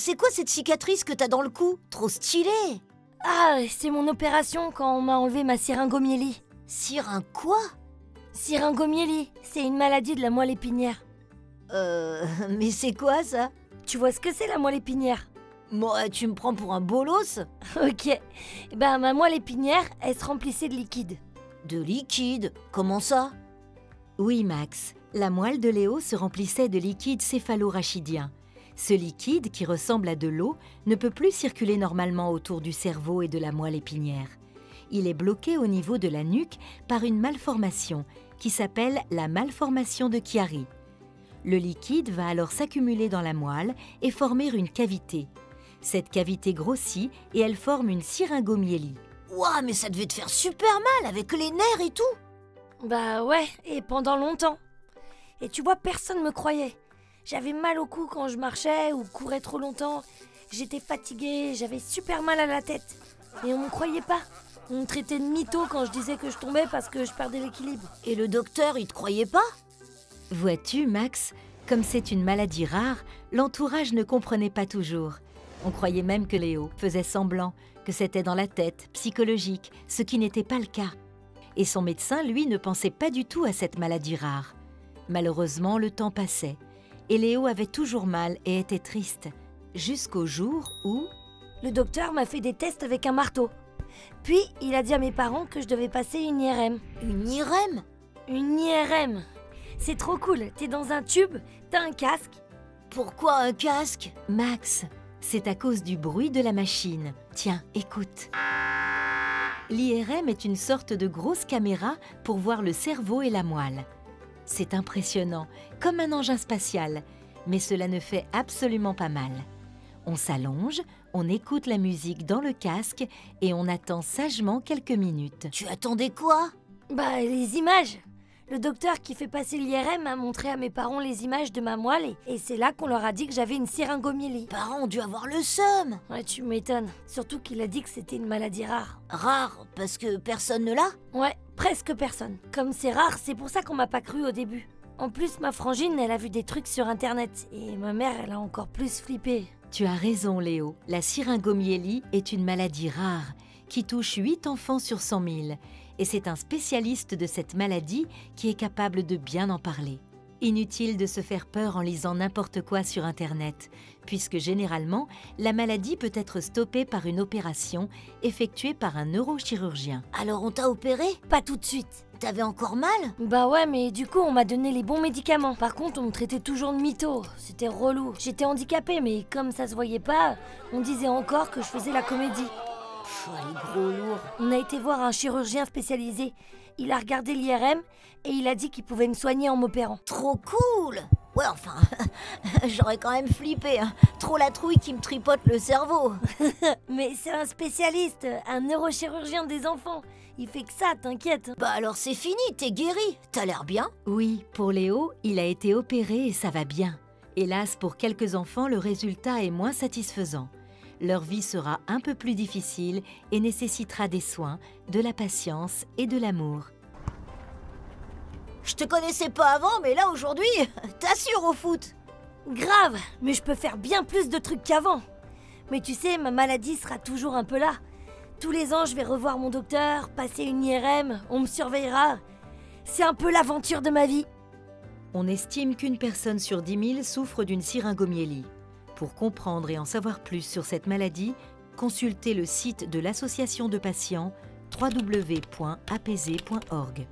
c'est quoi cette cicatrice que t'as dans le cou? Trop stylé! Ah, c'est mon opération quand on m'a enlevé ma syringomyélie. Syring quoi? Syringomyélie, c'est une maladie de la moelle épinière. Mais c'est quoi ça? Tu vois ce que c'est la moelle épinière? Moi, tu me prends pour un bolos? Ok. Ben, ma moelle épinière, elle se remplissait de liquide. De liquide? Comment ça? Oui, Max, la moelle de Léo se remplissait de liquide céphalorachidien. Ce liquide, qui ressemble à de l'eau, ne peut plus circuler normalement autour du cerveau et de la moelle épinière. Il est bloqué au niveau de la nuque par une malformation qui s'appelle la malformation de Chiari. Le liquide va alors s'accumuler dans la moelle et former une cavité. Cette cavité grossit et elle forme une syringomyélie. Ouah, mais ça devait te faire super mal avec les nerfs et tout! Bah ouais, et pendant longtemps. Et tu vois, personne me croyait. J'avais mal au cou quand je marchais ou courais trop longtemps. J'étais fatiguée, j'avais super mal à la tête. Et on me croyait pas. On me traitait de mytho quand je disais que je tombais parce que je perdais l'équilibre. Et le docteur, il te croyait pas? Vois-tu, Max, comme c'est une maladie rare, l'entourage ne comprenait pas toujours. On croyait même que Léo faisait semblant, que c'était dans la tête, psychologique, ce qui n'était pas le cas. Et son médecin, lui, ne pensait pas du tout à cette maladie rare. Malheureusement, le temps passait, et Léo avait toujours mal et était triste, jusqu'au jour où... Le docteur m'a fait des tests avec un marteau. Puis, il a dit à mes parents que je devais passer une IRM. Une IRM? Une IRM. C'est trop cool, t'es dans un tube, t'as un casque. Pourquoi un casque? Max, c'est à cause du bruit de la machine. Tiens, écoute. L'IRM est une sorte de grosse caméra pour voir le cerveau et la moelle. C'est impressionnant, comme un engin spatial, mais cela ne fait absolument pas mal. On s'allonge, on écoute la musique dans le casque et on attend sagement quelques minutes. Tu attendais quoi? Bah, les images. Le docteur qui fait passer l'IRM a montré à mes parents les images de ma moelle et c'est là qu'on leur a dit que j'avais une syringomyélie. Les parents ont dû avoir le seum. Ouais, tu m'étonnes. Surtout qu'il a dit que c'était une maladie rare. Rare, parce que personne ne l'a? Ouais, presque personne. Comme c'est rare, c'est pour ça qu'on m'a pas cru au début. En plus, ma frangine, elle a vu des trucs sur internet et ma mère, elle a encore plus flippé. Tu as raison, Léo. La syringomyélie est une maladie rare qui touche 8 enfants sur 100 000. Et c'est un spécialiste de cette maladie qui est capable de bien en parler. Inutile de se faire peur en lisant n'importe quoi sur Internet, puisque généralement, la maladie peut être stoppée par une opération effectuée par un neurochirurgien. Alors on t'a opéré? Pas tout de suite. T'avais encore mal? Bah ouais, mais du coup, on m'a donné les bons médicaments. Par contre, on me traitait toujours de mytho. C'était relou. J'étais handicapée, mais comme ça se voyait pas, on disait encore que je faisais la comédie. Les gros lourds. On a été voir un chirurgien spécialisé. Il a regardé l'IRM et il a dit qu'il pouvait me soigner en m'opérant. Trop cool! Ouais, enfin, j'aurais quand même flippé, hein. Trop la trouille qui me tripote le cerveau. Mais c'est un spécialiste, un neurochirurgien des enfants. Il fait que ça, t'inquiète. Bah alors c'est fini, t'es guéri. T'as l'air bien. Oui, pour Léo, il a été opéré et ça va bien. Hélas, pour quelques enfants, le résultat est moins satisfaisant. Leur vie sera un peu plus difficile et nécessitera des soins, de la patience et de l'amour. Je te connaissais pas avant, mais là aujourd'hui, t'assures au foot. Grave, mais je peux faire bien plus de trucs qu'avant. Mais tu sais, ma maladie sera toujours un peu là. Tous les ans, je vais revoir mon docteur, passer une IRM, on me surveillera. C'est un peu l'aventure de ma vie. On estime qu'une personne sur 10 000 souffre d'une syringomyélie. Pour comprendre et en savoir plus sur cette maladie, consultez le site de l'association de patients www.apaiser.org.